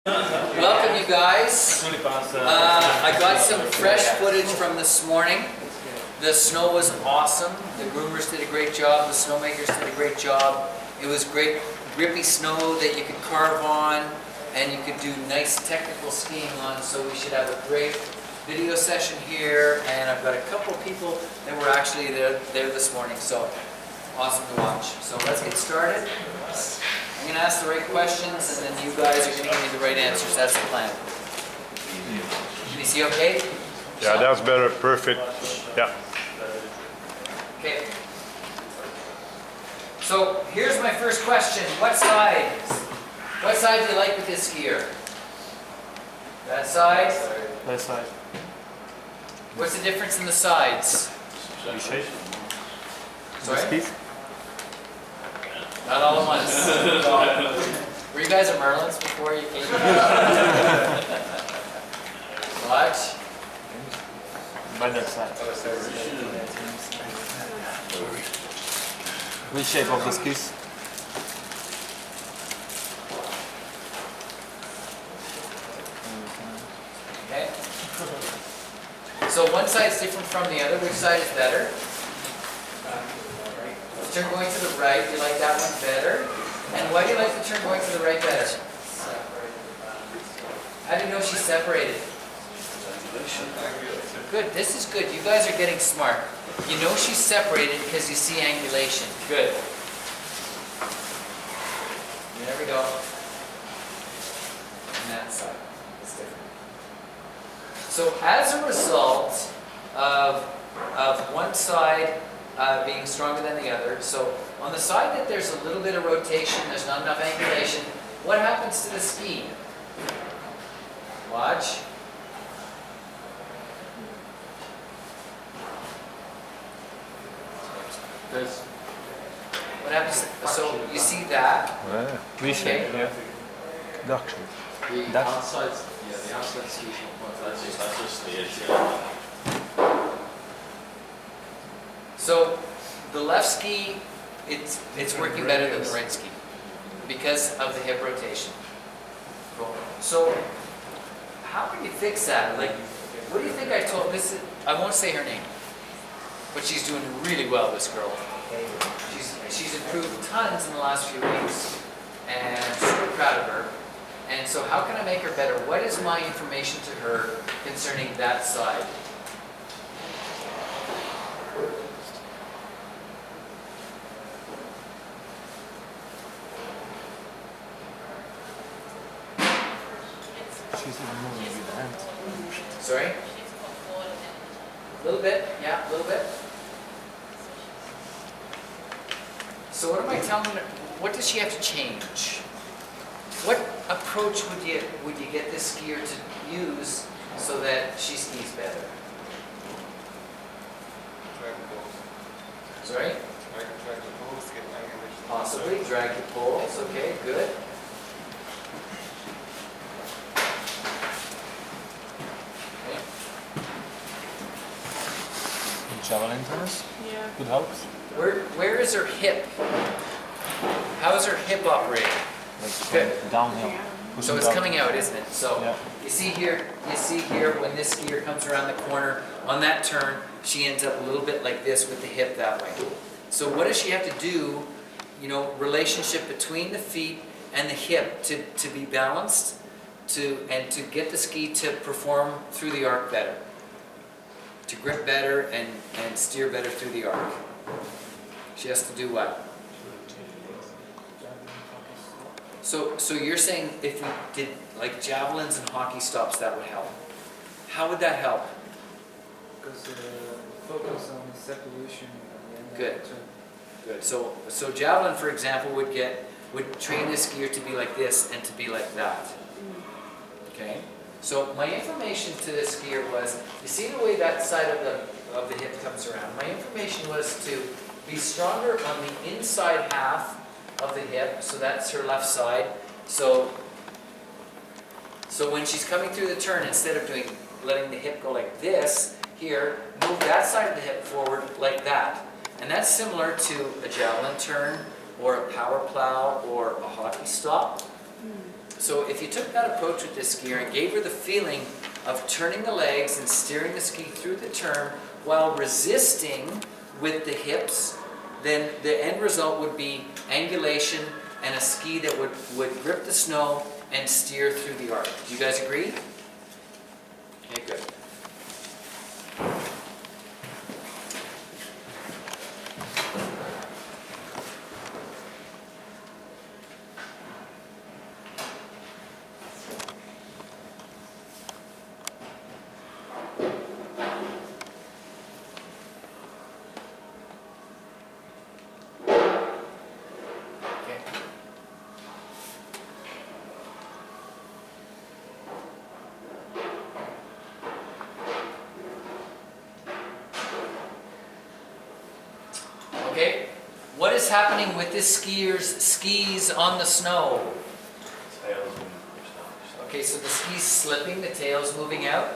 Welcome, you guys. I got some fresh footage from this morning. The snow was awesome. The groomers did a great job. The snowmakers did a great job. It was great, grippy snow that you could carve on, and you could do nice technical skiing on. So we should have a great video session here. And I've got a couple people that were actually there this morning. So awesome to watch. So let's get started. I'm going to ask the right questions, and then you guys are going to give me the right answers. That's the plan. Can you see okay? Yeah, that's better. Perfect. Yeah. Okay. So here's my first question. What side? What side do you like with this skier? That side? Left side. What's the difference in the sides? V-shape. Sorry? Skis. Not all at once. Were you guys at Merlin's before you came here? Watch. By that side. V-shape of the skis. Okay. So one side's different from the other. Which side is better? The turn going to the right, you like that one better? And why do you like the turn going to the right better? How do you know she's separated? Good, this is good. You guys are getting smart. You know she's separated because you see angulation. Good. There we go. And that side is different. So as a result of one side being stronger than the other, so on the side that there's a little bit of rotation, there's not enough angulation, what happens to the ski? Watch. What happens? So you see that? Yeah. V-shape. Okay. Yeah. Duck shape. The That's- outside, yeah, the outside ski is not quite, that's just the edge, yeah. So the left ski, it's working better than the right ski because of the hip rotation. Cool. So how can you fix that? Like, what do you think I told this? I won't say her name, but she's doing really well. This girl, she's improved tons in the last few weeks, and I'm super proud of her. And so, how can I make her better? What is my information to her concerning that side? She's moving with the hand. Sorry? A little bit, yeah, a little bit. So what am I telling her? What does she have to change? What approach would you get this skier to use so that she skis better? Sorry? Possibly drag the poles. Okay, good. Okay. Javelin turns. Yeah. Good help. Where is her hip? How is her hip operating? Like Good. downhill. So Pushing it's down. coming out, isn't it? So Yeah. you see here when this skier comes around the corner on that turn, she ends up a little bit like this with the hip that way. So what does she have to do, relationship between the feet and the hip to be balanced and to get the ski to perform through the arc better, to grip better and steer better through the arc. She has to do what? So you're saying if we did like javelins and hockey stops, that would help. How would that help? Because focus on the separation and Good. Good. So javelin, for example, would train the skier to be like this and to be like that. Okay. So my information to the skier was, you see the way that side of the hip comes around. My information was to be stronger on the inside half of the hip, so that's her left side. So when she's coming through the turn, instead of letting the hip go like this, here, move that side of the hip forward like that. And that's similar to a javelin turn or a power plow or a hockey stop. So if you took that approach with this skier and gave her the feeling of turning the legs and steering the ski through the turn while resisting with the hips, then the end result would be angulation and a ski that would grip the snow and steer through the arc. Do you guys agree? Okay, good. Okay. Okay, what is happening with this skier's skis on the snow? Okay, so the ski's slipping, the tail's moving out.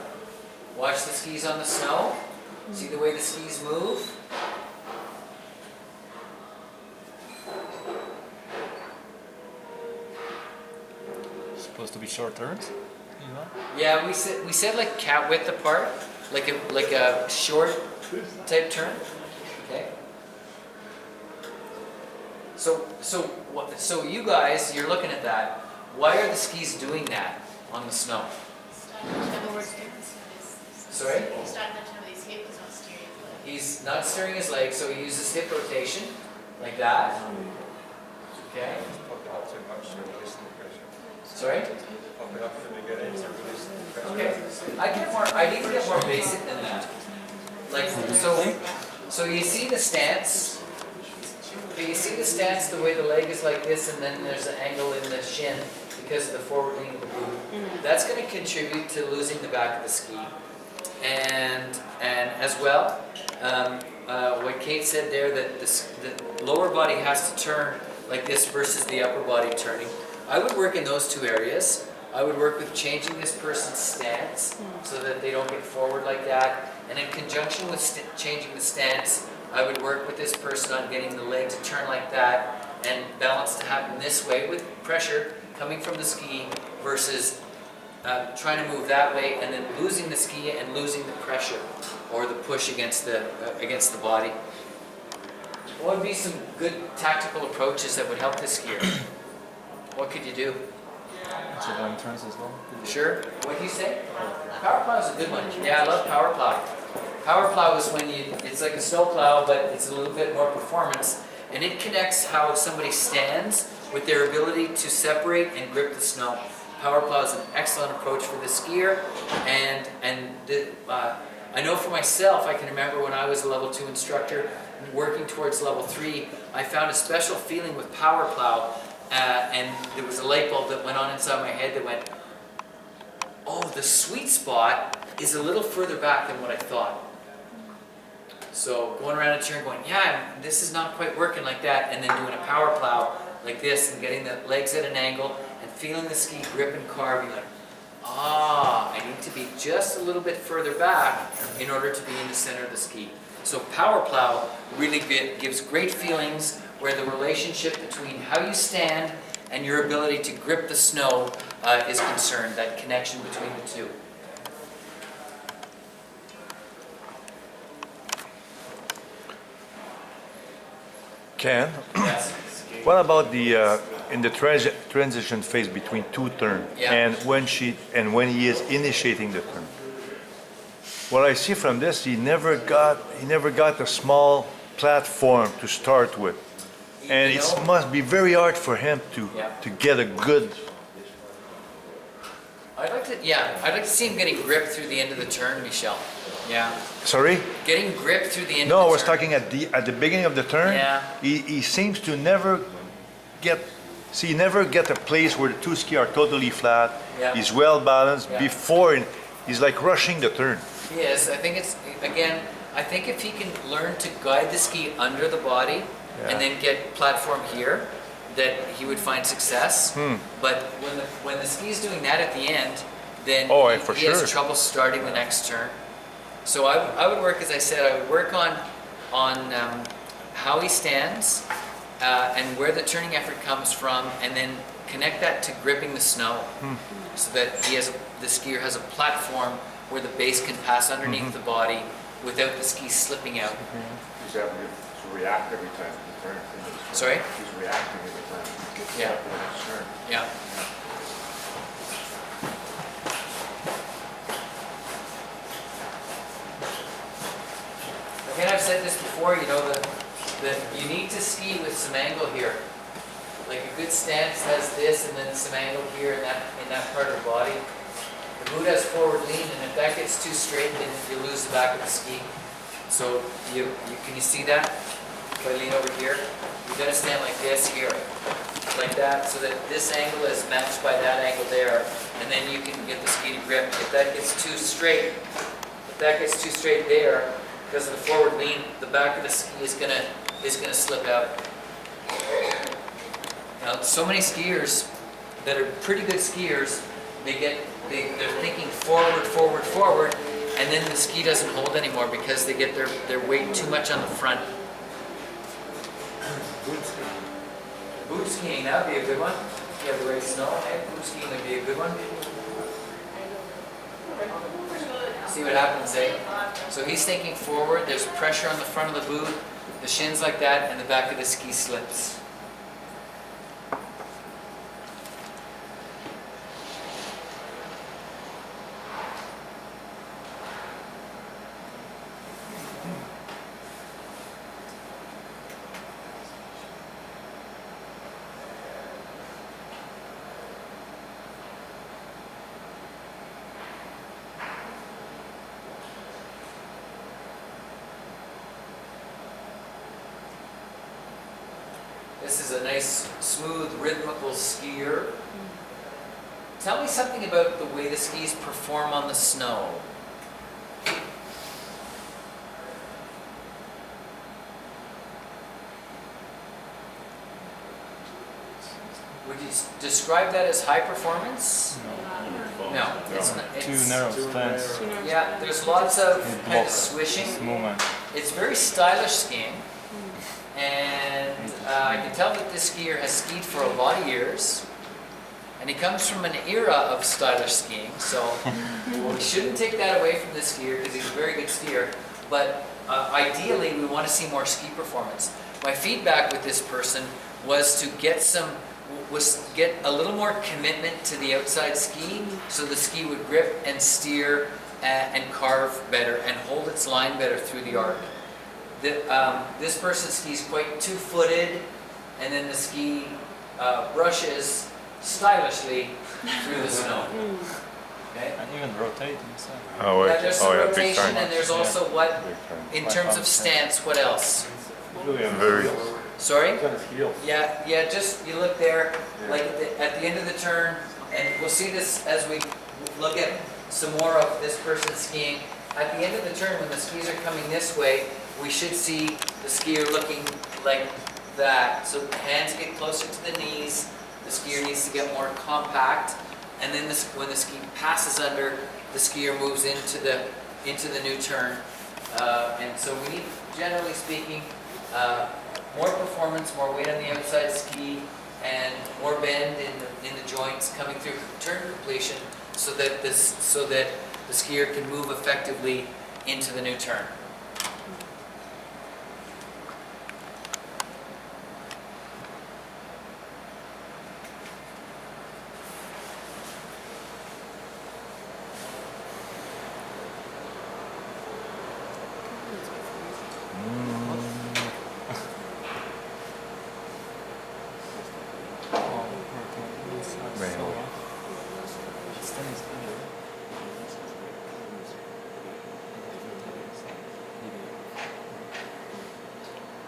Watch the skis on the snow. See the way the skis move? Supposed to be short turns. You know? Yeah, we said like cat width apart, like a short type turn. Okay. So you guys, you're looking at that. Why are the skis doing that on the snow? Sorry? He's not steering his legs, so he uses hip rotation, like that. Okay. Sorry? Okay. I need to get more basic than that. Like so you see the stance. Okay, you see the stance, the way the leg is like this, and then there's an angle in the shin because of the forward lean of the boot. That's going to contribute to losing the back of the ski. And as well, what Kate said there, that the lower body has to turn like this versus the upper body turning. I would work in those two areas. I would work with changing this person's stance so that they don't get forward like that. And in conjunction with changing the stance, I would work with this person on getting the leg to turn like that and balance to happen this way with pressure coming from the ski versus trying to move that way and then losing the ski and losing the pressure or the push against the body. What would be some good tactical approaches that would help this skier? What could you do? Javelin turns as well. Sure. What do you say? Power plow is a good one. Yeah, I love power plow. Power plow is when it's like a snow plow, but it's a little bit more performance. And it connects how somebody stands with their ability to separate and grip the snow. Power plow is an excellent approach for the skier. And I know for myself, I can remember when I was a level 2 instructor and working towards level 3, I found a special feeling with power plow. And there was a light bulb that went on inside my head that went, oh, the sweet spot is a little further back than what I thought. So going around a turn going, yeah, this is not quite working like that, and then doing a power plow like this and getting the legs at an angle and feeling the ski grip and carve, you're like, I need to be just a little bit further back in order to be in the center of the ski. So power plow really gives great feelings where the relationship between how you stand and your ability to grip the snow is concerned, that connection between the two. Ken, Yes. what about the in the transition phase between two turns Yeah. and when he is initiating the turn? What I see from this, he never got a small platform to start with, and You it know, must be very hard for him Yeah. to get a good. I'd like to see him getting grip through the end of the turn, Michel. Yeah. Sorry? Getting grip through the end No, of I the was turn. talking at the beginning of the turn. Yeah. He seems to never get a place where the two ski are totally flat. Yeah. He's well balanced Yeah. before, and he's like rushing the turn. Yes, I think I think if he can learn to guide the ski under the body Yeah. and then get platform here, that he would find success. But when the ski's doing that at the end, then For he has sure. trouble starting the next turn. So I would work, as I said, I would work on how he stands and where the turning effort comes from, and then connect that to gripping the snow, so that the skier has a platform where the base can pass underneath the body without the ski slipping out. He's having to react every time he turns. Sorry? He's reacting every time. Yeah. His turn. Yeah. Again, I've said this before, you know, that you need to ski with some angle here. Like a good stance has this and then some angle here in that part of the body. The boot has forward lean, and if that gets too straight, then you lose the back of the ski. So can you see that? If I lean over here, you gotta stand like this here, like that, so that this angle is matched by that angle there, and then you can get the ski to grip. If that gets too straight, there, because of the forward lean, the back of the ski is gonna slip out. Now, so many skiers that are pretty good skiers, they're thinking forward, forward, forward, and then the ski doesn't hold anymore because they get their weight too much on the front. Boot skiing, that would be a good one. If you have the right snow, boot skiing would be a good one. See what happens, eh? So he's thinking forward, there's pressure on the front of the boot, the shins like that, and the back of the ski slips. This is a nice, smooth, rhythmical skier. Tell me something about the way the skis perform on the snow. Would you describe that as high performance? No, it's not. Too narrow stance. Yeah, there's lots of It kind of blocks swishing. this movement. It's very stylish skiing, and I can tell that this skier has skied for a lot of years, and he comes from an era of stylish skiing, so we shouldn't take that away from this skier because he's a very good skier, but ideally we want to see more ski performance. My feedback with this person was to get a little more commitment to the outside ski, so the ski would grip and steer and carve better and hold its line better through the arc. This person skis quite two-footed, and then the ski brushes stylishly through the snow. Okay? And even rotate inside. Oh, Yeah, there's some big rotation, time. and there's also what, Big time. in terms of stance, what else? Very. Sorry? He's on his heels. Yeah, just, you look there, like at the end of the turn, and we'll see this as we look at some more of this person skiing. At the end of the turn, when the skis are coming this way, we should see the skier looking like that. So the hands get closer to the knees, the skier needs to get more compact, and then when the ski passes under, the skier moves into the new turn. And so we need, generally speaking, more performance, more weight on the outside ski, and more bend in the joints coming through turn completion, so that the skier can move effectively into the new turn.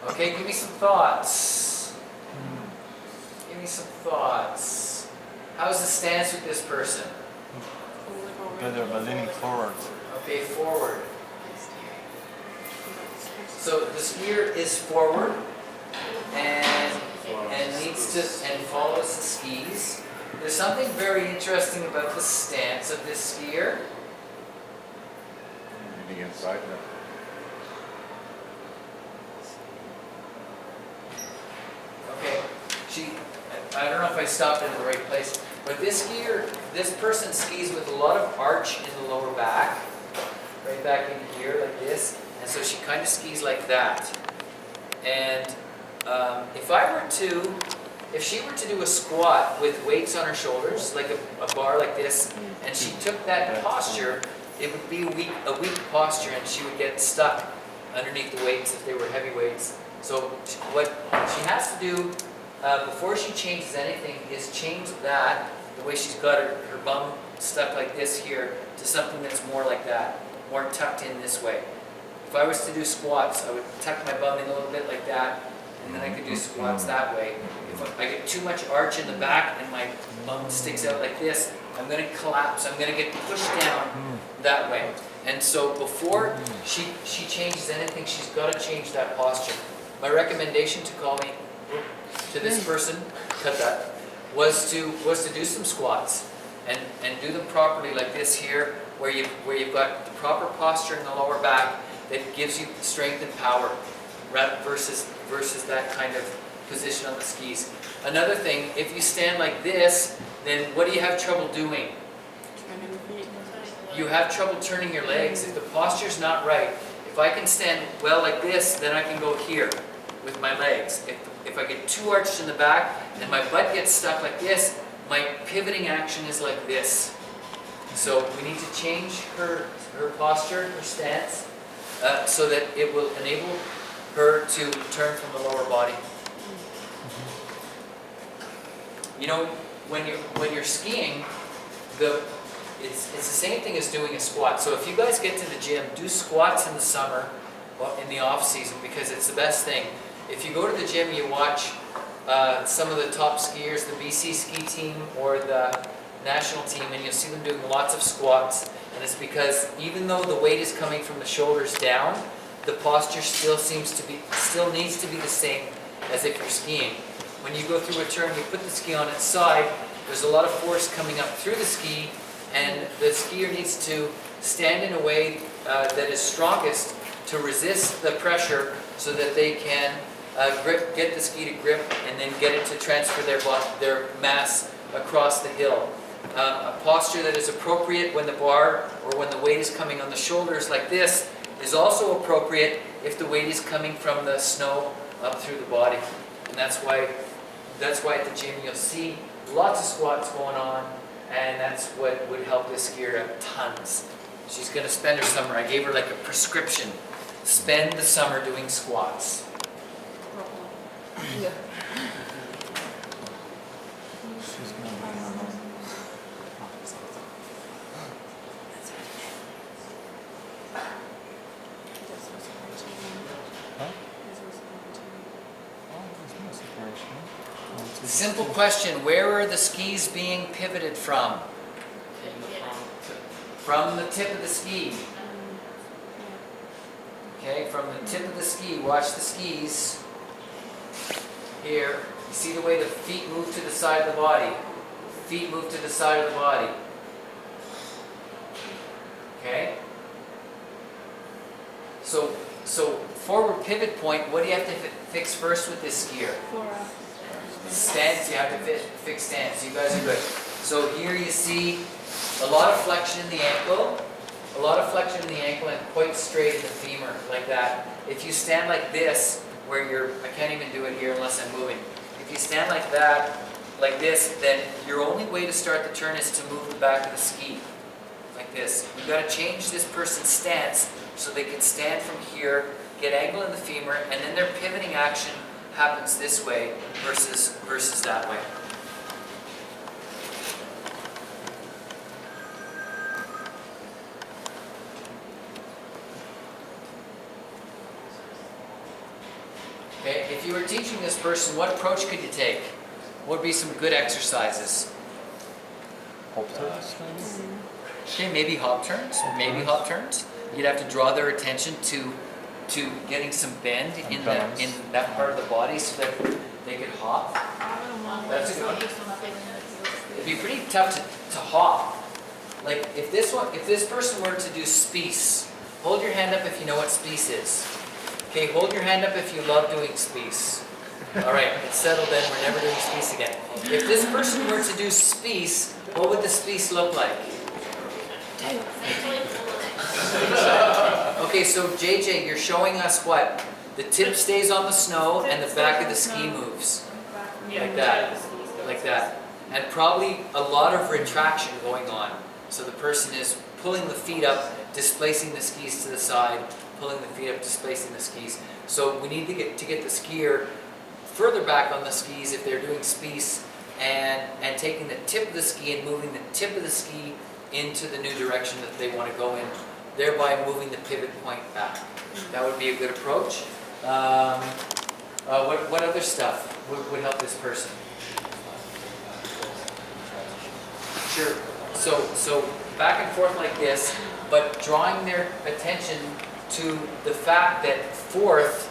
Okay, give me some thoughts. Give me some thoughts. How's the stance with this person? Better by leaning forward. Okay, forward. So the skier is forward and follows the skis. There's something very interesting about the stance of this skier. Leaning inside now. I don't know if I stopped it in the right place, but this person skis with a lot of arch in the lower back, right back in here like this, and so she kind of skis like that. And if she were to do a squat with weights on her shoulders, like a bar like this, and she took that posture, it would be a weak posture, and she would get stuck underneath the weights if they were heavy weights. So what she has to do before she changes anything is change that, the way she's got her bum stuck like this here, to something that's more like that, more tucked in this way. If I was to do squats, I would tuck my bum in a little bit like that, and then I could do squats that way. If I get too much arch in the back and my bum sticks out like this, I'm going to collapse. I'm going to get pushed down that way. And so before she changes anything, she's got to change that posture. My recommendation to this person, cut that, was to do some squats and do them properly like this here, where you've got the proper posture in the lower back that gives you strength and power, versus that kind of position on the skis. Another thing, if you stand like this, then what do you have trouble doing? You have trouble turning your legs. If the posture's not right, if I can stand well like this, then I can go here with my legs. If I get too arched in the back and my butt gets stuck like this, my pivoting action is like this. So we need to change her posture, her stance, so that it will enable her to turn from the lower body. You know, when you're skiing, it's the same thing as doing a squat. So if you guys get to the gym, do squats in the summer, in the off season, because it's the best thing. If you go to the gym, you watch some of the top skiers, the BC ski team or the national team, and you'll see them doing lots of squats. And it's because even though the weight is coming from the shoulders down, the posture still needs to be the same as if you're skiing. When you go through a turn, you put the ski on its side, there's a lot of force coming up through the ski, and the skier needs to stand in a way that is strongest to resist the pressure so that they can get the ski to grip and then get it to transfer their mass across the hill. A posture that is appropriate when the bar or when the weight is coming on the shoulders like this is also appropriate if the weight is coming from the snow up through the body. And that's why at the gym you'll see lots of squats going on, and that's what would help this skier tons. She's going to spend her summer, I gave her like a prescription, spend the summer doing squats. Yeah. Simple question, where are the skis being pivoted from? From the tip of the ski. Okay, from the tip of the ski, watch the skis. Here, you see the way the feet move to the side of the body. Feet move to the side of the body. Okay? So forward pivot point, what do you have to fix first with this skier? Stance, you have to fix stance. You guys are good. So here you see a lot of flexion in the ankle, and quite straight in the femur, like that. If you stand like this, where I can't even do it here unless I'm moving. If you stand like that, like this, then your only way to start the turn is to move the back of the ski, like this. You've got to change this person's stance so they can stand from here, get angle in the femur, and then their pivoting action happens this way versus that way. Okay, if you were teaching this person, what approach could you take? What would be some good exercises? Okay, maybe hop turns. You'd have to draw their attention to getting some bend in that part of the body so that they could hop. That's a good one. It'd be pretty tough to hop. Like if this person were to do Spies, hold your hand up if you know what Spies is. Okay, hold your hand up if you love doing Spies. All right, it's settled then, we're never doing Spice again. If this person were to do Spice, what would the Spice look like? Okay, so JJ, you're showing us what? The tip stays on the snow and the back of the ski moves. Like that, like that. And probably a lot of retraction going on. So the person is pulling the feet up, displacing the skis to the side, pulling the feet up, displacing the skis. So we need to get the skier further back on the skis if they're doing Spice, and taking the tip of the ski and moving the tip of the ski into the new direction that they want to go in, thereby moving the pivot point back. That would be a good approach. What other stuff would help this person? Sure. So back and forth like this, but drawing their attention to the fact that fourth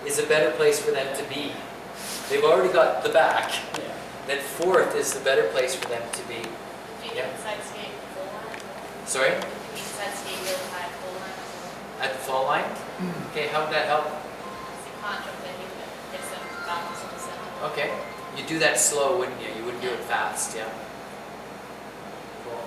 is a better place for them to be. They've already got the back. That fourth is the better place for them to be. Do you inside skate full line? Sorry? Inside skate real high full line? At the fall line? Okay, how would that help? So you can't jump in, you can get some balance on the center. Okay. You do that slow, wouldn't you? You wouldn't do it fast, yeah. Cool.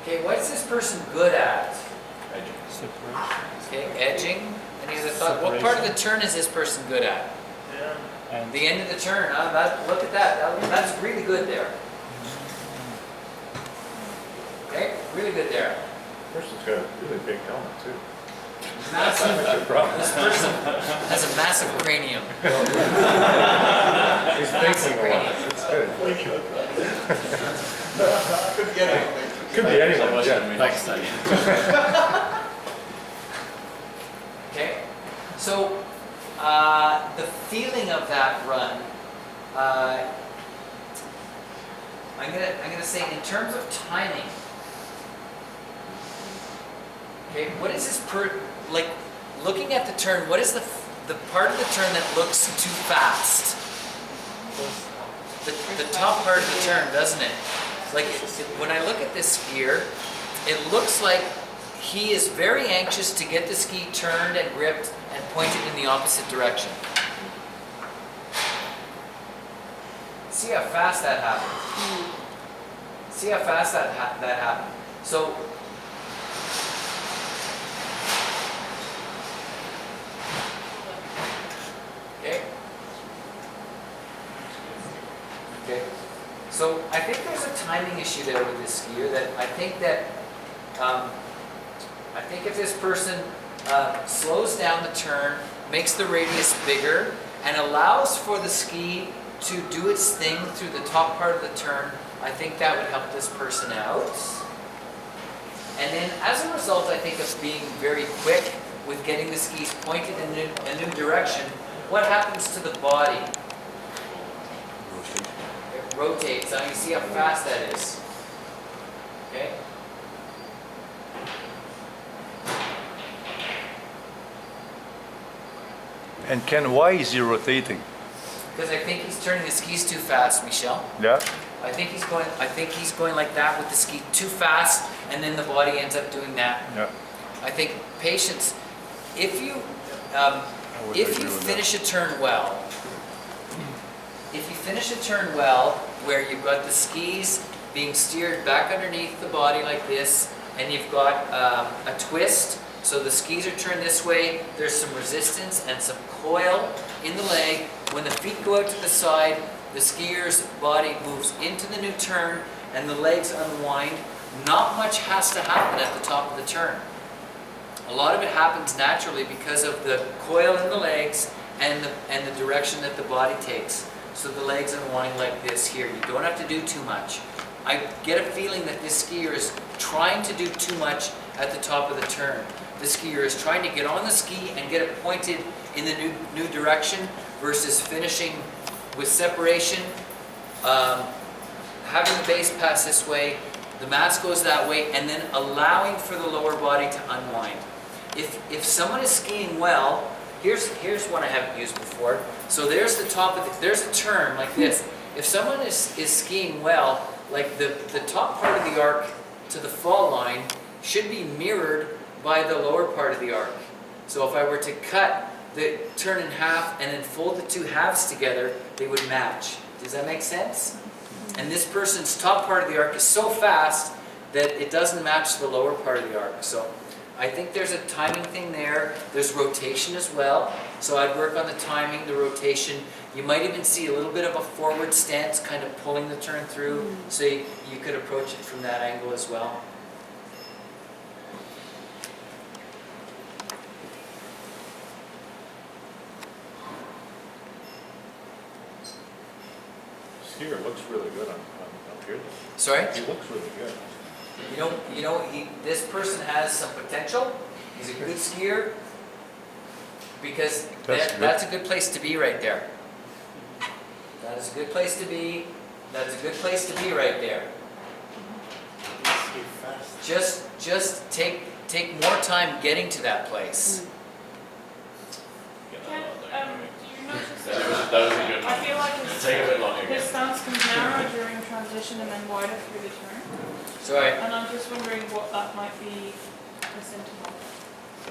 Okay, what's this person good at? Separation. Okay, edging. Any other thought? What part of the turn is this person good at? And The end of the turn. Look at that. That's really good there. Okay, really good there. Person's got a really big helmet too. Massive. Good problem. This person has a massive cranium. He's Massive thinking a lot. cranium. It's good. Could be anyone, yeah. Next time. Okay, so the feeling of that run, I'm gonna say in terms of timing. Okay, what is this like? Looking at the turn, what is the part of the turn that looks too fast? The top part of the turn, doesn't it? Like when I look at this skier, it looks like he is very anxious to get the ski turned and gripped and pointed in the opposite direction. See how fast that happened. See how fast that happened. So okay. Okay. So I think there's a timing issue there with this skier that I think if this person slows down the turn, makes the radius bigger, and allows for the ski to do its thing through the top part of the turn, I think that would help this person out. And then as a result, I think of being very quick with getting the skis pointed in a new direction, what happens to the body? It rotates. Now you see how fast that is. Okay? And Ken, why is he rotating? Because I think he's turning the skis too fast, Michel. Yeah? I think he's going like that with the ski too fast, and then the body ends up doing that. Yeah. I think patience. If you would agree with finish a turn well, where you've got the skis being steered back underneath the body like this, and you've got a twist, so the skis are turned this way. There's some resistance and some coil in the leg. When the feet go out to the side, the skier's body moves into the new turn, and the legs unwind. Not much has to happen at the top of the turn. A lot of it happens naturally because of the coil in the legs and the direction that the body takes. So the legs unwind like this here. You don't have to do too much. I get a feeling that this skier is trying to do too much at the top of the turn. The skier is trying to get on the ski and get it pointed in the new direction versus finishing with separation, having the base pass this way, the mass goes that way, and then allowing for the lower body to unwind. If someone is skiing well, here's one I haven't used before. So there's the top of there's a turn like this. If someone is skiing well, like the top part of the arc to the fall line should be mirrored by the lower part of the arc. So if I were to cut the turn in half and then fold the two halves together, they would match. Does that make sense? And this person's top part of the arc is so fast that it doesn't match the lower part of the arc. So I think there's a timing thing there. There's rotation as well. So I'd work on the timing, the rotation. You might even see a little bit of a forward stance kind of pulling the turn through. So you could approach it from that angle as well. Skier looks really good on up here. Sorry? He looks really good. This person has some potential. He's a good skier because that's a good place to be right there. That is a good place to be. That is a good place to be right there. Just take more time getting to that place. Ken, do you notice That was a good I one. feel like Take a bit longer his again. stance comes narrow during transition and then wider through the turn. Sorry, And I'm just wondering what that might be a symptom of.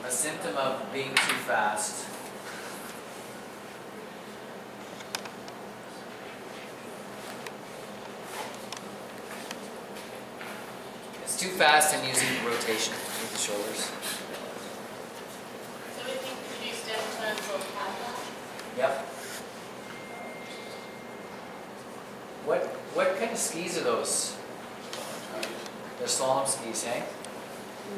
a symptom of being too fast. It's too fast and using rotation with the shoulders. So we think reduced down turn will have that? Yep. What kind of skis are those? They're slalom skis, eh?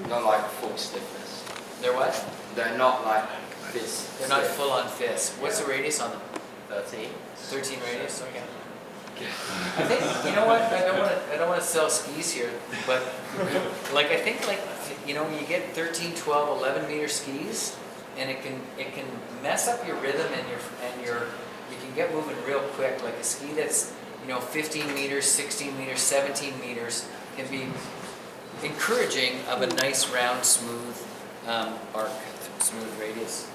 Not like full stiffness. They're what? They're not like this. They're not full on fist. What's the radius on them? 13. 13 radius, okay. I think, you know what, I don't want to sell skis here, but like I think like, you know, you get 13, 12, 11 meter skis and it can mess up your rhythm and you can get moving real quick. Like a ski that's, you know, 15 meters, 16 meters, 17 meters can be encouraging of a nice round smooth arc, smooth radius.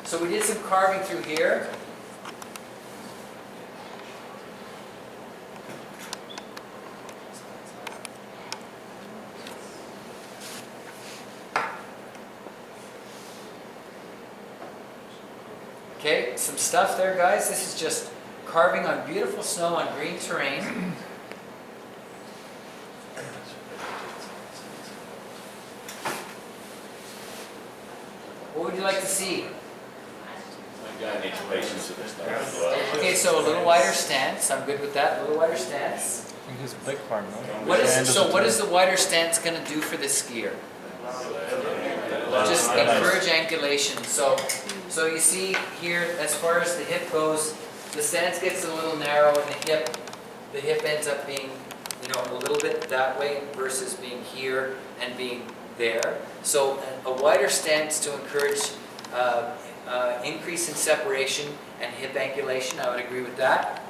So we did some carving through here. Okay, some stuff there, guys. This is just carving on beautiful snow on green terrain. What would you like to see? My guy needs patience with this stuff as well. Okay, so a little wider stance. I'm good with that. A little wider stance. I think his big part, no? What is the wider stance going to do for this skier? Just encourage angulation. So you see here, as far as the hip goes, the stance gets a little narrow, and the hip ends up being, you know, a little bit that way versus being here and being there. So a wider stance to encourage increase in separation and hip angulation. I would agree with that.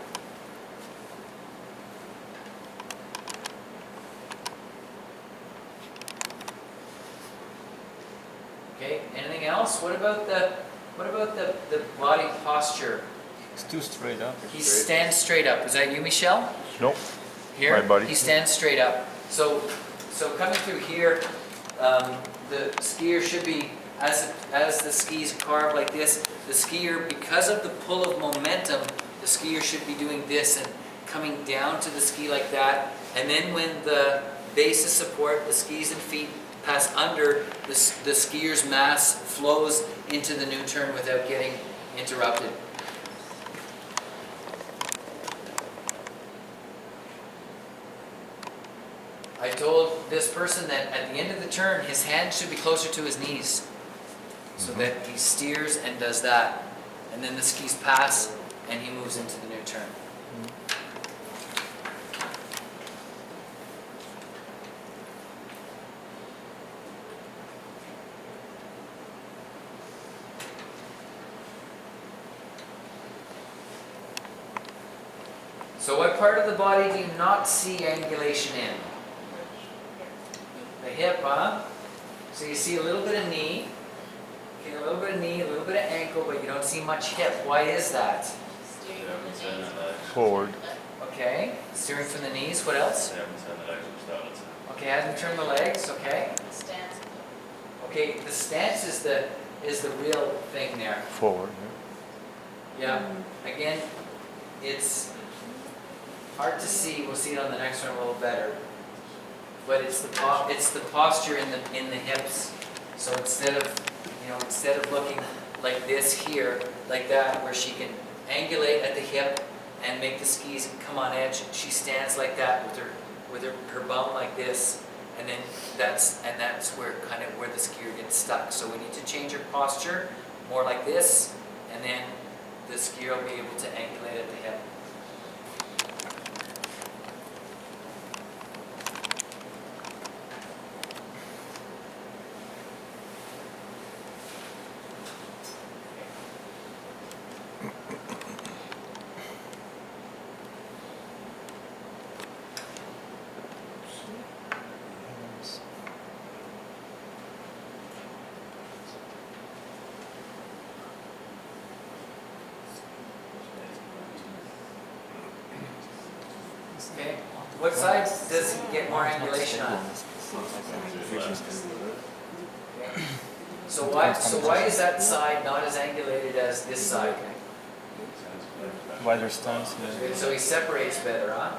Okay. Anything else? What about the body posture? It's too straight up. He stands straight up. Is that you, Michelle? Nope. Here, My buddy. he stands straight up. So coming through here, the skier should be, as the skis carve like this, the skier, because of the pull of momentum, the skier should be doing this and coming down to the ski like that. And then when the base of support, the skis and feet pass under, the skier's mass flows into the new turn without getting interrupted. I told this person that at the end of the turn, his hand should be closer to his knees so that he steers and does that. And then the skis pass and he moves into the new turn. So what part of the body do you not see angulation in? The hip, huh? So you see a little bit of knee, okay, a little bit of knee, a little bit of ankle, but you don't see much hip. Why is that? Steering Yeah, from the turn knees. the legs. Forward. Okay, steering from the knees, what else? Yeah, turn the legs and start it. Okay, hasn't turned the legs, okay. The stance. Okay, the stance is the real thing there. Forward. Yeah, again, it's hard to see, we'll see it on the next one a little better. But it's the posture in the hips. So instead of looking like this here, like that, where she can angulate at the hip and make the skis come on edge, she stands like that with her bum like this, and then that's where kind of where the skier gets stuck. So we need to change her posture more like this, and then the skier will be able to angulate at the hip. Okay, what side does he get more angulation on? Okay. So why is that side not as angulated as this side? Wider stance, yeah. So he separates better, huh?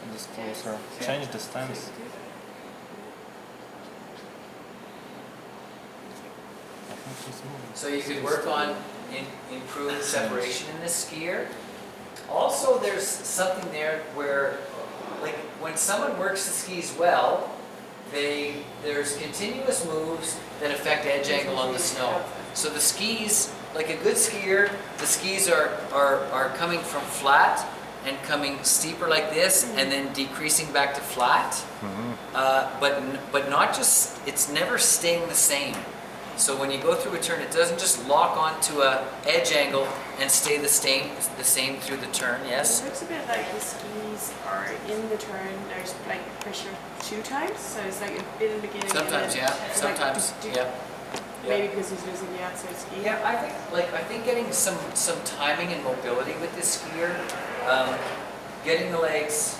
And just closer. Change the stance. I think she's moving. So you could work on improving separation in this skier. Also, there's something there where, like, when someone works the skis well, there's continuous moves that affect edge angle on the snow. So the skis, like a good skier, the skis are coming from flat and coming steeper like this, and then decreasing back to flat. But not just, it's never staying the same. So when you go through a turn, it doesn't just lock onto a edge angle and stay the same through the turn. Yes. It looks a bit like the skis are in the turn. There's like pressure 2 times, so it's like a bit in the beginning. Sometimes, and then yeah. it's like Sometimes, yeah. Maybe because he's losing the outside ski. Yeah, I think getting some timing and mobility with this skier, getting the legs.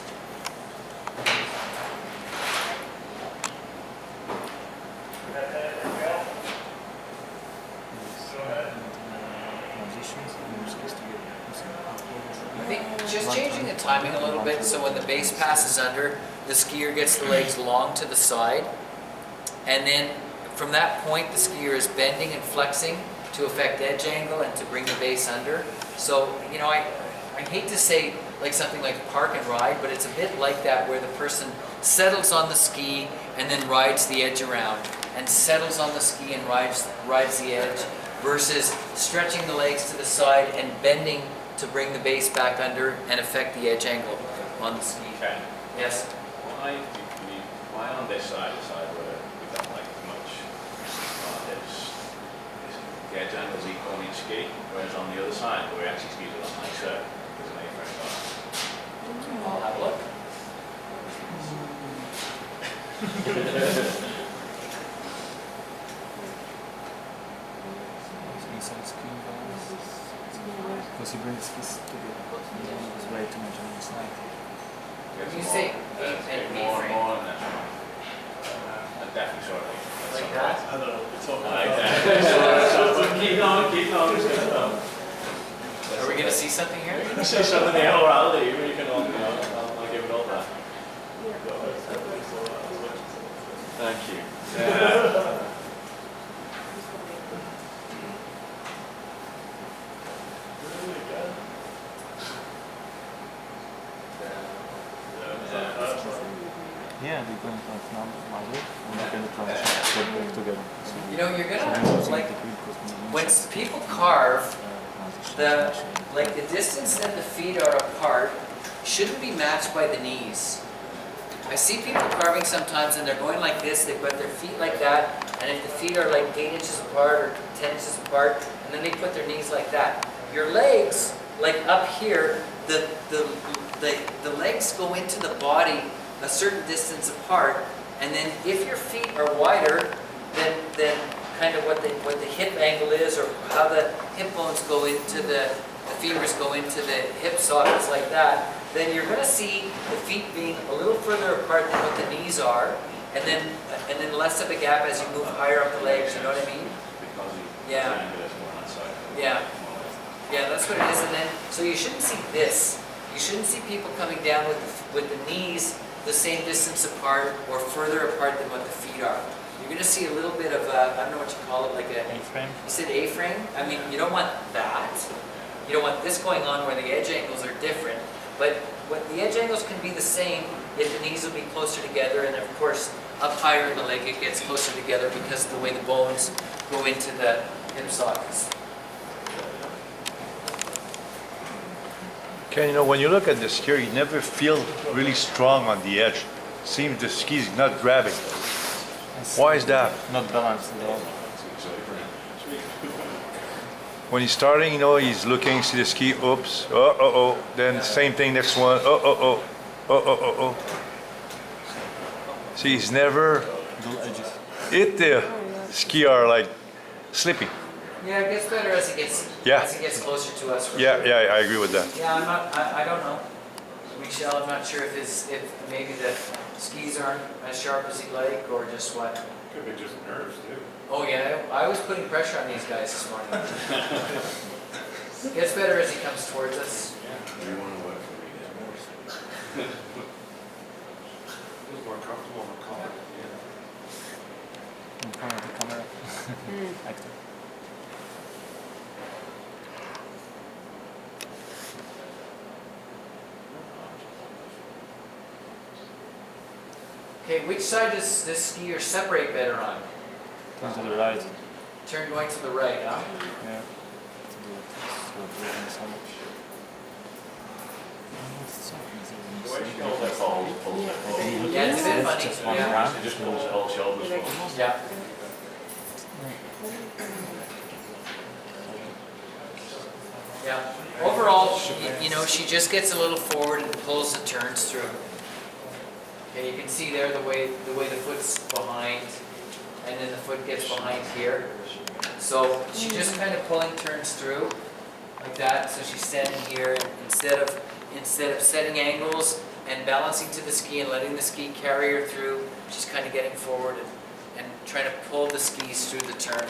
I think just changing the timing a little bit so when the base passes under, the skier gets the legs long to the side, and then from that point the skier is bending and flexing to affect edge angle and to bring the base under. So, you know, I hate to say like something like park and ride, but it's a bit like that where the person settles on the ski and then rides the edge around, and settles on the ski and rides the edge, versus stretching the legs to the side and bending to bring the base back under and affect the edge angle on the ski. Okay. Yes? Why on this side, the side where we don't like too much, is the edge angle's equal on each ski, whereas on the other side, where we actually skis a lot nicer, there's an A-frame bar. I'll have a look. Inside ski because he brings skis together. There's way too much on the side. You say More A-frame. on that one. Definitely sort of. Like that? I don't know, it's all Like that. Keep on, keep on. Are we going to see something here? Say something the orality, you can all, I'll give it all that. Thank you. Yeah. Yeah, they're going to now wider and they're going to transition get back together. You know, you're So going then to, using like, the grid because when inside people carve, transition. the distance that the feet are apart shouldn't be matched by the knees. I see people carving sometimes and they're going like this, they've got their feet like that, and if the feet are like 8 inches apart or 10 inches apart, and then they put their knees like that. Your legs, like up here, the the legs go into the body a certain distance apart, and then if your feet are wider than kind of what the hip angle is, or how the hip bones go into the femurs go into the hip sockets like that, then you're going to see the feet being a little further apart than what the knees are, and then less of a gap as you move higher up the legs. You know what I mean? Because the Yeah. triangle is more on that side. Yeah. Yeah, that's what it is. And then, so you shouldn't see this. You shouldn't see people coming down with the knees the same distance apart or further apart than what the feet are. You're going to see a little bit of a, I don't know what you call it, like a, A-frame. you said A-frame? I mean, you don't want that. You don't want this going on where the edge angles are different. But what the edge angles can be the same, yet the knees will be closer together. And of course, up higher in the leg, it gets closer together because of the way the bones go into the hip sockets. Ken, you know, when you look at the skier, you never feel really strong on the edge. Seems the ski's not grabbing. Why is that? Not balanced at all. When he's starting, you know, he's looking, see the ski, oops, oh. Then same thing, next one, oh. See, he's never Dual edges. hit the ski are like slipping. Yeah, it gets better as it gets closer to us. For Yeah, sure. yeah, I agree with that. Yeah, I don't know. Michelle, I'm not sure if maybe the skis aren't as sharp as he'd like, or just what. Could be just nerves too. Oh yeah, I was putting pressure on these guys this morning. Gets better as he comes towards us. You want to work for me, Feels more comfortable in the car. In front of the camera. Actor. Okay, which side does this skier separate better on? Turn to the right. Turn going to the right, huh? Yeah. So much. Why do you know that pulls it? Yeah, it's a bit funny. Just one Yeah. round. It just pulls the whole shoulders forward. Yeah. Yeah. Overall, you know, she just gets a little forward and pulls the turns through. Okay, you can see there the way the foot's behind, and then the foot gets behind here. So she's just kind of pulling turns through like that. So she's standing here, and instead of setting angles and balancing to the ski and letting the ski carry her through, she's kind of getting forward and trying to pull the skis through the turn.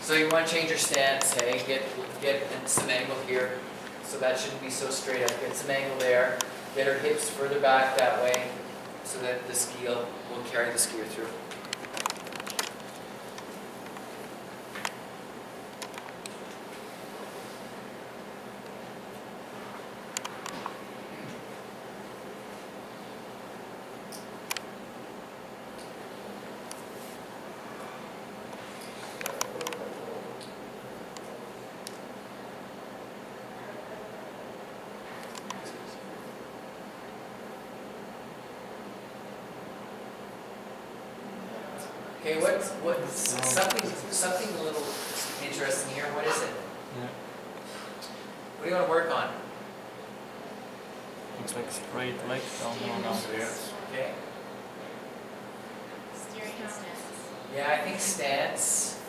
So you want to change your stance, hey, get some angle here. So that shouldn't be so straight up. Get some angle there. Get her hips further back that way so that the ski will carry the skier through. Okay, what's something a little interesting here? What is it? Yeah. What do you want to work on? Looks like straight leg down. Okay. Steering and stance. Yeah, I think stance.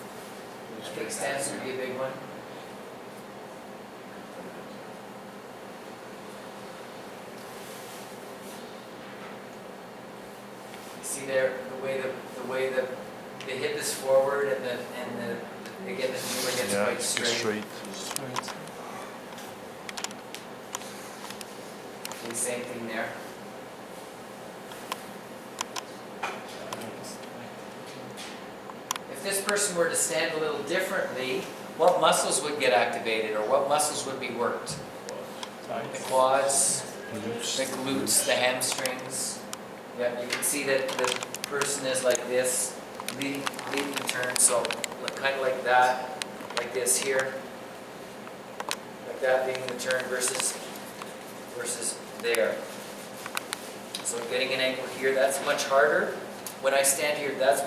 I think stance would be a big one. You see there the way the hip is forward and the again the femur gets Yeah, quite it's straight. straight. Straight. The same thing there. If this person were to stand a little differently, what muscles would get activated or what muscles would be worked? The quads, the glutes, the hamstrings. Yeah, you can see that the person is like this, leading the turn, so kind of like that, like this here. Like that leading the turn versus there. So getting an angle here, that's much harder. When I stand here, that's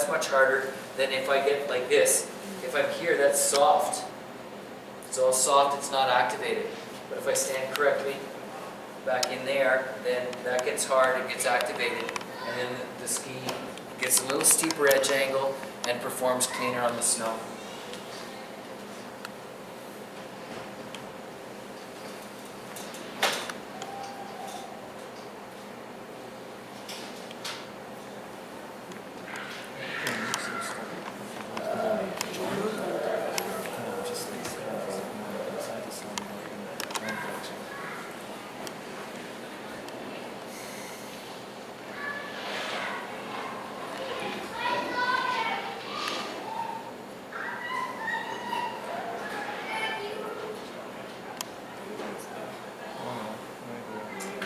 much harder than if I get like this. If I'm here, that's soft. It's all soft, it's not activated. But if I stand correctly back in there, then that gets hard, it gets activated, and then the ski gets a little steeper edge angle and performs cleaner on the snow.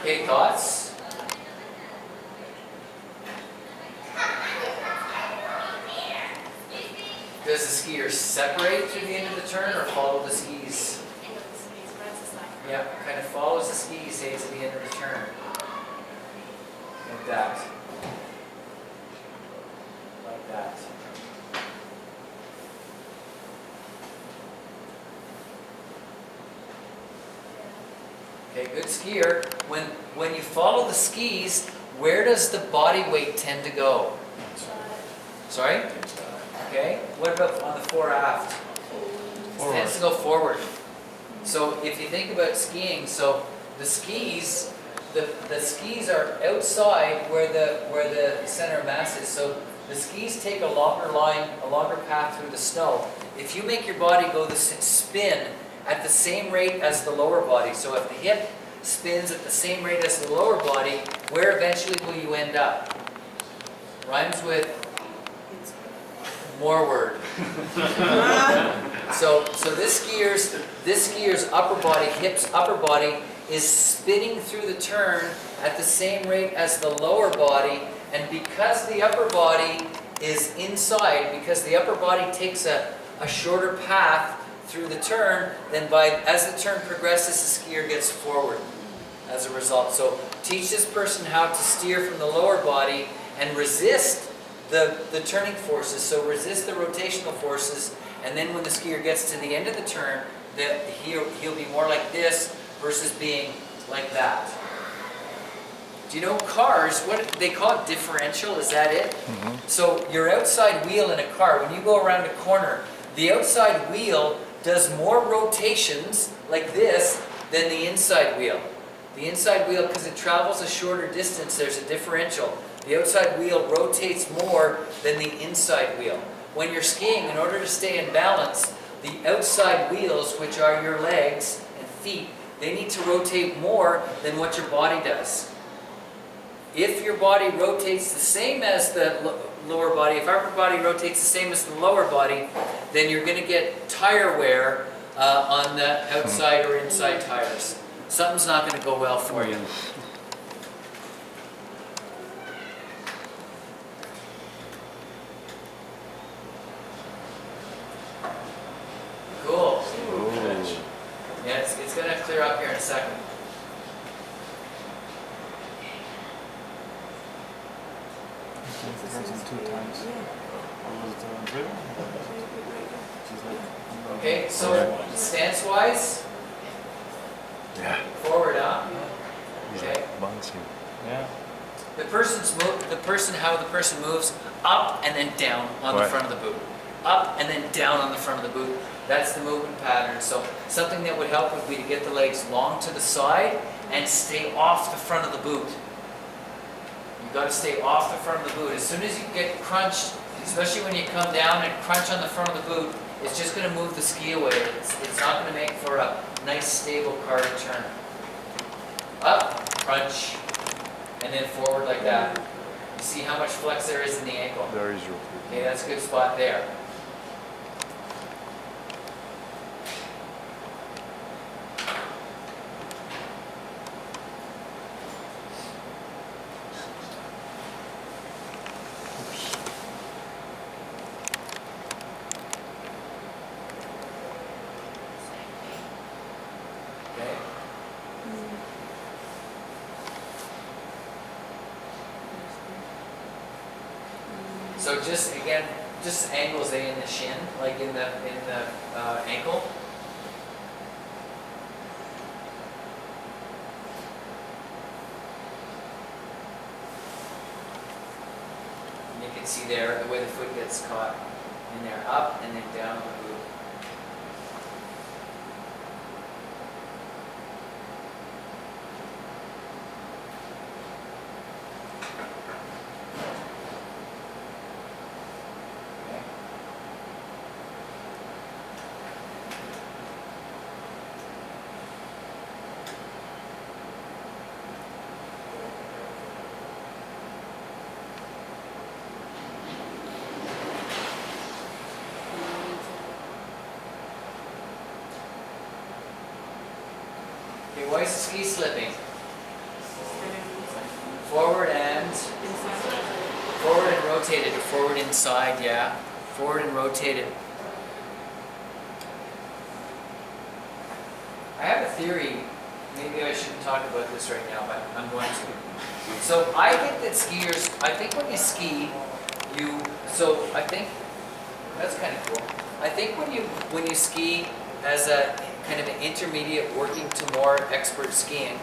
Okay, thoughts? Does the skier separate through the end of the turn or follow the skis? Yeah, kind of follows the skis, stays at the end of the turn. Like that. Like that. Okay, good skier. When you follow the skis, where does the body weight tend to go? Sorry? Okay. What about on the fore aft? It tends to go forward. So if you think about skiing, so the skis, the skis are outside where the center of mass is. So the skis take a longer line, a longer path through the snow. If you make your body go the spin at the same rate as the lower body, so if the hip spins at the same rate as the lower body, where eventually will you end up? Rhymes with more word. So this skier's upper body, hip's upper body, is spinning through the turn at the same rate as the lower body, and because the upper body is inside, because the upper body takes a shorter path through the turn, then as the turn progresses, the skier gets forward as a result. So teach this person how to steer from the lower body and resist the turning forces, so resist the rotational forces, and then when the skier gets to the end of the turn, he'll be more like this versus being like that. Do you know cars, what they call it, differential, is that it? Mm-hmm. So your outside wheel in a car, when you go around a corner, the outside wheel does more rotations like this than the inside wheel. The inside wheel, because it travels a shorter distance, there's a differential. The outside wheel rotates more than the inside wheel. When you're skiing, in order to stay in balance, the outside wheels, which are your legs and feet, they need to rotate more than what your body does. If your body rotates the same as the lower body, if upper body rotates the same as the lower body, then you're going to get tire wear on the outside or inside tires. Something's not going to go well for you. Cool. Yeah, it's going to clear up here in a second. Two times. Okay, so stance-wise, Yeah. forward up. Okay. Bouncing. Yeah. How the person moves up and then down on the Right. front of the boot. Up and then down on the front of the boot. That's the movement pattern. So something that would help would be to get the legs long to the side and stay off the front of the boot. You've got to stay off the front of the boot. As soon as you get crunched, especially when you come down and crunch on the front of the boot, it's just going to move the ski away. It's not going to make for a nice stable card turn. Up, crunch, and then forward like that. You see how much flex there is in the ankle? There is your Okay, that's a good spot there. Okay. So just again, just angles A in the shin, like in the ankle. can see there where the foot gets caught in there, up and then down the boot. Okay. Okay, why is the ski slipping? Forward and rotated, or forward inside, yeah. Forward and rotated. I have a theory, maybe I shouldn't talk about this right now, but I'm going to. So I think that skiers, I think when you ski, I think, that's kind of cool. I think when you ski as a kind of an intermediate working to more expert skiing,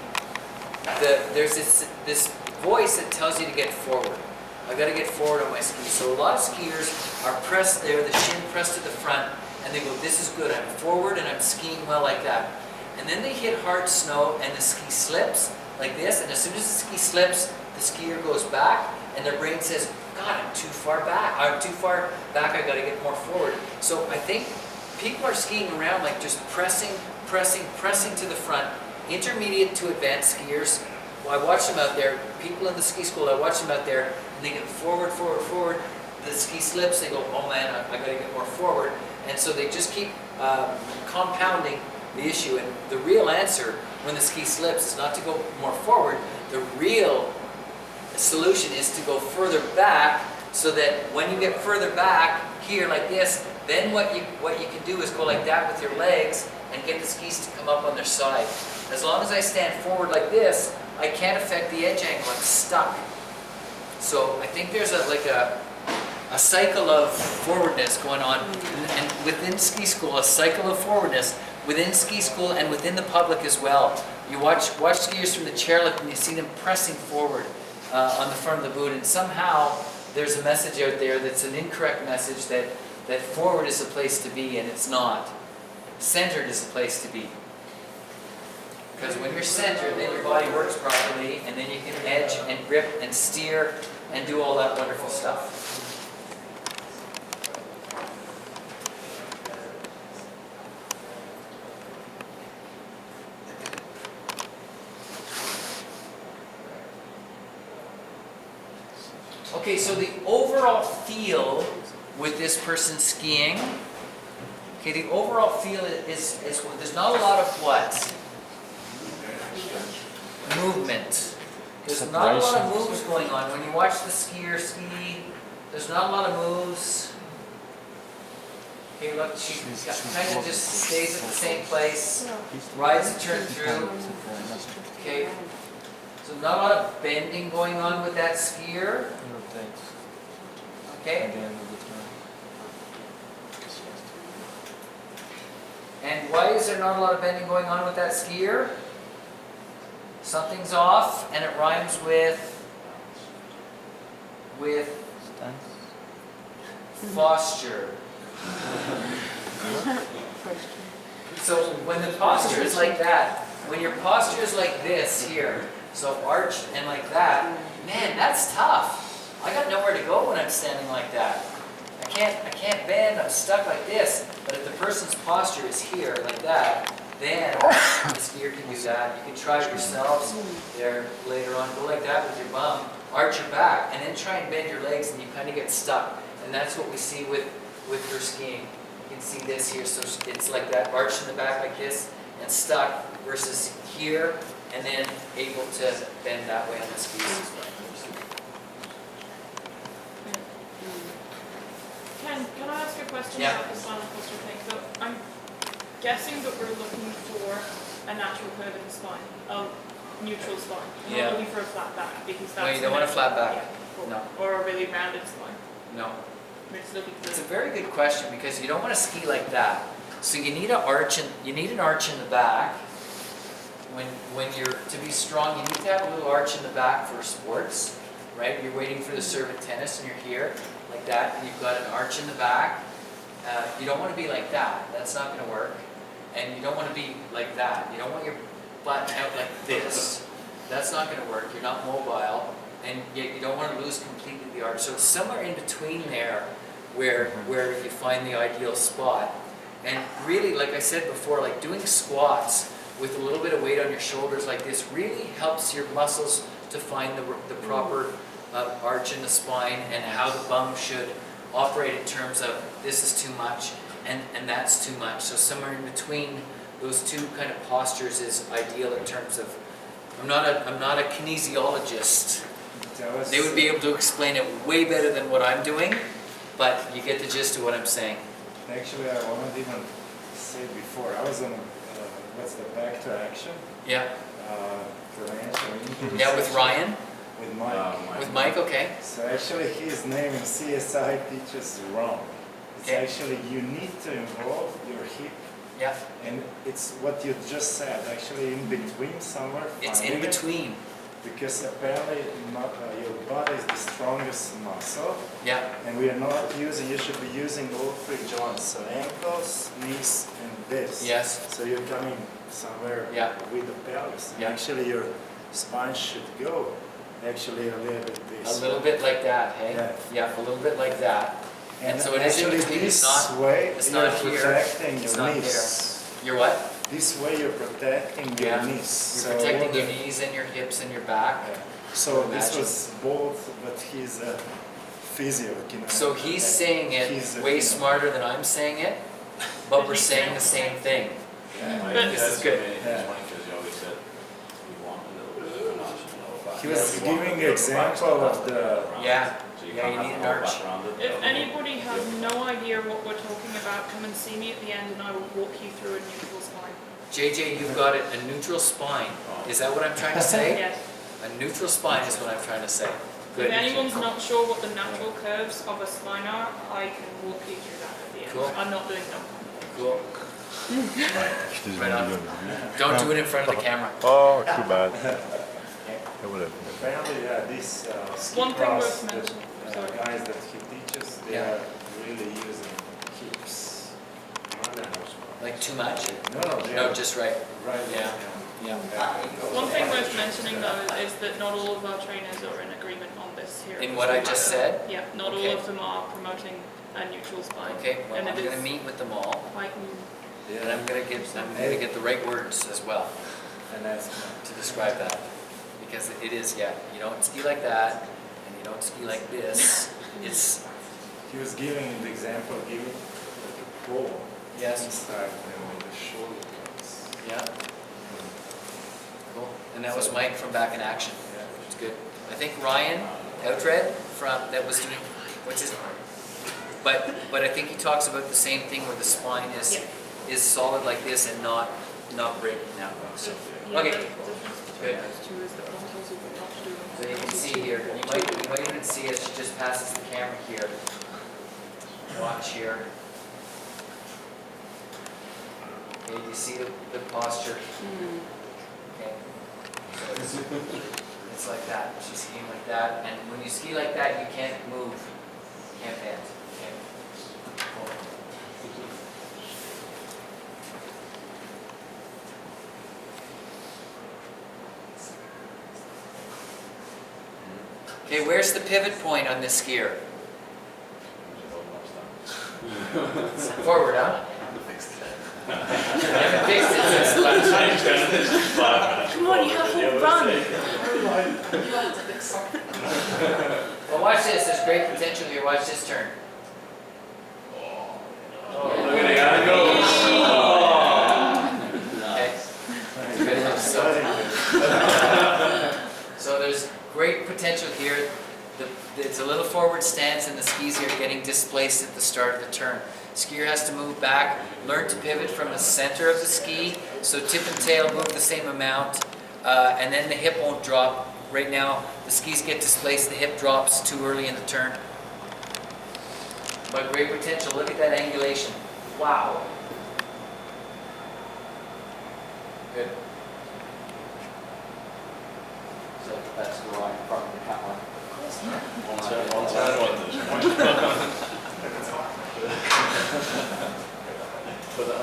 there's this voice that tells you to get forward. I got to get forward on my ski. So a lot of skiers are pressed there, the shin pressed to the front, and they go, this is good, I'm forward and I'm skiing well like that. And then they hit hard snow and the ski slips like this, and as soon as the ski slips, the skier goes back and their brain says, God, I'm too far back, I got to get more forward. So I think people are skiing around like just pressing to the front, intermediate to advanced skiers. Well, I watch them out there, people in the ski school, I watch them out there, and they get forward. The ski slips, they go, oh man, I got to get more forward. And so they just keep compounding the issue. And the real answer when the ski slips is not to go more forward. The real solution is to go further back, so that when you get further back here like this, then what you can do is go like that with your legs and get the skis to come up on their side. As long as I stand forward like this, I can't affect the edge angle, I'm stuck. So I think there's a cycle of forwardness going on, and within ski school, a cycle of forwardness within ski school and within the public as well. You watch skiers from the chairlift and you see them pressing forward on the front of the boot, and somehow there's a message out there that's an incorrect message that forward is the place to be, and it's not. Centered is the place to be. Because when you're centered, then your body works properly, and then you can edge and grip and steer and do all that wonderful stuff. Okay, so the overall feel with this person skiing, okay, the overall feel is there's not a lot of what? Movement. There's not a lot of moves going on. When you watch the skier ski, there's not a lot of moves. Okay, look, she kind of just stays at the same place, rides the turn through. Okay, so not a lot of bending going on with that skier. Okay. And why is there not a lot of bending going on with that skier? Something's off, and it rhymes with posture. So when the posture is like that, when your posture is like this here, so arched and like that, man, that's tough. I got nowhere to go when I'm standing like that. I can't bend, I'm stuck like this. But if the person's posture is here, like that, then the skier can do that. You can try it yourselves there later on. Go like that with your bum, arch your back, and then try and bend your legs, and you kind of get stuck. And that's what we see with your skiing. You can see this here, so it's like that, arch in the back like this, and stuck, versus here, and then able to bend that way on the skis. Can I ask a question Yeah. about the spinal posture thing? So I'm guessing that we're looking for a natural curve in the spine, neutral spine. We're Yeah. not looking for a flat back, because that's... No, you don't want a flat back. Yeah, cool. No. Or a really rounded spine. No. We're just looking for... It's a very good question, because you don't want to ski like that. So you need an arch in the back. When you're to be strong, you need to have a little arch in the back for sports, right? You're waiting for the serve at tennis and you're here, like that, and you've got an arch in the back. You don't want to be like that. That's not going to work. And you don't want to be like that. You don't want your butt out like this. That's not going to work. You're not mobile, and yet you don't want to lose completely the arch. So it's somewhere in between there where you find the ideal spot. And really, like I said before, like doing squats with a little bit of weight on your shoulders like this really helps your muscles to find the proper arch in the spine and how the bum should operate in terms of this is too much and that's too much. So somewhere in between those two kind of postures is ideal in terms of, I'm not a kinesiologist. They would be able to explain it way better than what I'm doing, but you get the gist of what I'm saying. Actually, I wanted even say before, I was on, what's the back to action? Yeah. Prevention injuries. Yeah, with Ryan? With Mike. With Mike, okay. So actually his name in CSI teaches wrong. It's Okay. actually you need to involve your hip, Yeah. and it's what you just said, actually in between somewhere. It's in finding it, between. because apparently your body is the strongest muscle, Yeah. and we are not using, you should be using all three joints, so ankles, knees, and this. Yes. So you're coming somewhere Yeah. with the pelvis. Yeah. Actually your spine should go actually a little bit this A little bit like that, hey? Yeah. Yeah, a little bit like that. And so it is in actually between, this it's not- way it's you're not here, protecting it's your not knees. You're what? This way you're protecting your Yeah. knees. You're So protecting what your the- knees and your hips and your back. Yeah. So this Imagine. was both, but he's a physio. So he's saying it He's a way physio. smarter than I'm saying it, but we're saying the same thing. Yeah. This is good. Yeah. He always said, we want a little bit of an arch in the lower back. He was We want giving a little example back of the- around. Yeah. So you Yeah, can't you have need the an whole arch. back around it. If anybody has no idea what we're talking about, come and see me at the end and I will walk you through a neutral spine. JJ, you've got it, a neutral spine. Is that what I'm trying to say? Yes. A neutral spine is what I'm trying to say. Good. If anyone's not sure what the natural curves of a spine are, I can walk you through that at the end. Cool. I'm not doing them. Cool. Right on. Don't do it in front of the camera. Oh, too bad. Yeah, whatever. Apparently, these ski One thing cross, worth the, mentioning, sorry. guys that he teaches, they Yeah. are really using hips. Like too much? No, they No, are just right. right. Yeah. Yeah. One thing worth mentioning though is that not all of our trainers are in agreement on this here. In what I just said? Yeah, not Okay. all of them are promoting a neutral spine. Okay, well, And I'm it gonna is meet with them all, quite new. and I'm gonna get the right words as well And that's to describe that. Because it is, yeah, you don't ski like that, and you don't ski like this. It's, he was giving the example, giving like a pole yes, inside and with the shoulder blades. yeah, cool. And that was Mike from Back in Action. Yeah. It's good. I think Ryan Outred that was doing, what's his, but I think he talks about the same thing where the spine is solid like this and not breaking that way. So, okay, good. So you can see here, you might even see as she just passes the camera here. Watch here. Okay, do you see the posture? Okay. So it's like that. She's skiing like that, and when you ski like that, you can't move. You can't bend. Okay. Cool. Okay, where's the pivot point on this skier? Forward, huh? You haven't fixed it since the last time. Come on, you have to run. Well, watch this. There's great potential here. Watch this turn. Look at the angle. Okay. Good. So there's great potential here. It's a little forward stance and the skis are getting displaced at the start of the turn. Skier has to move back, learn to pivot from the center of the ski, so tip and tail move the same amount, and then the hip won't drop. Right now, the skis get displaced, the hip drops too early in the turn. But great potential, look at that angulation. Wow. Good. So that's the line from the cat one. One turn wonders.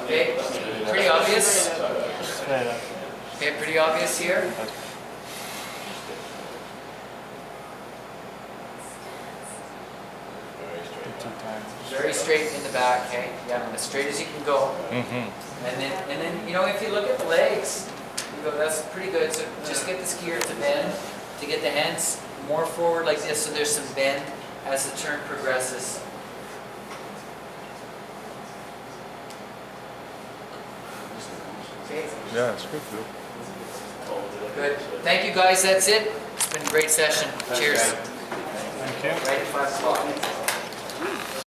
Okay, pretty obvious. Straight up. Okay, pretty obvious here. Very straight. 2 times. Very straight in the back, okay? Yeah, as straight as you can go. Mm-hmm. And then, you know, if you look at the legs, you go, that's pretty good. So just get the skier to bend, to get the hands more forward like this, so there's some bend as the turn progresses. Okay, Yeah, it's good, Bill. good. Thank you guys, that's it. It's been a great session. Cheers. Thank you. Right at 5 o'clock.